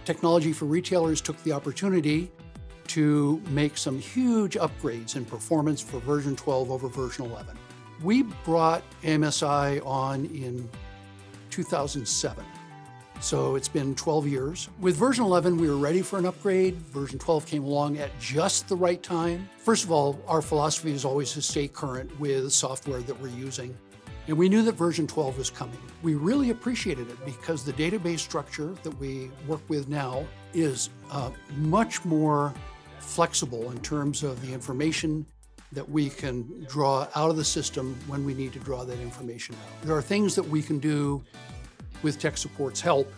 Technology for Retailers took the opportunity to make some huge upgrades in performance for version 12 over version 11. We brought MSI on in 2007. So it's been 12 years. With version 11, we were ready for an upgrade. Version 12 came along at just the right time. First of all, our philosophy is always to stay current with software that we're using. And we knew that version 12 was coming. We really appreciated it because the database structure that we work with now is much more flexible in terms of the information that we can draw out of the system when we need to draw that information out. There are things that we can do with tech support's help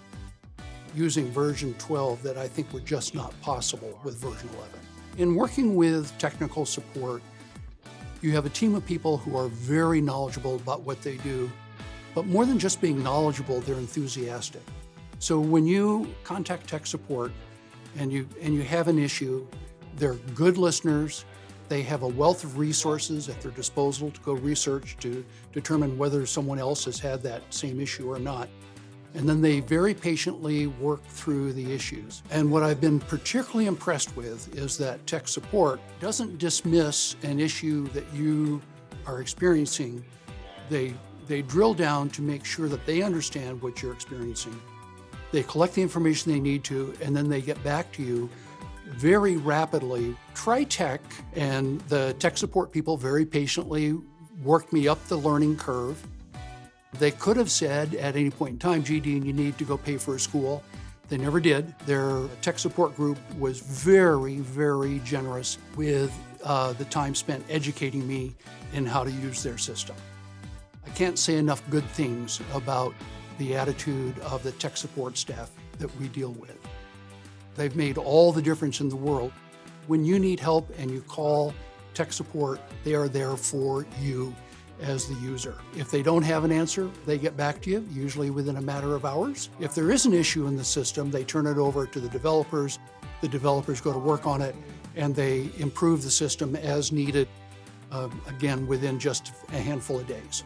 using version 12 that I think were just not possible with version 11. In working with technical support, you have a team of people who are very knowledgeable about what they do, but more than just being knowledgeable, they're enthusiastic. So when you contact tech support and you have an issue, they're good listeners. They have a wealth of resources at their disposal to go research to determine whether someone else has had that same issue or not. And then they very patiently work through the issues. And what I've been particularly impressed with is that tech support doesn't dismiss an issue that you are experiencing. They drill down to make sure that they understand what you're experiencing. They collect the information they need to, and then they get back to you very rapidly. TriTech and the tech support people very patiently worked me up the learning curve. They could have said at any point in time, gee, Dean, you need to go pay for a school. They never did. Their tech support group was very, very generous with the time spent educating me in how to use their system. I can't say enough good things about the attitude of the tech support staff that we deal with. They've made all the difference in the world. When you need help and you call tech support, they are there for you as the user. If they don't have an answer, they get back to you, usually within a matter of hours. If there is an issue in the system, they turn it over to the developers. The developers go to work on it, and they improve the system as needed, again, within just a handful of days.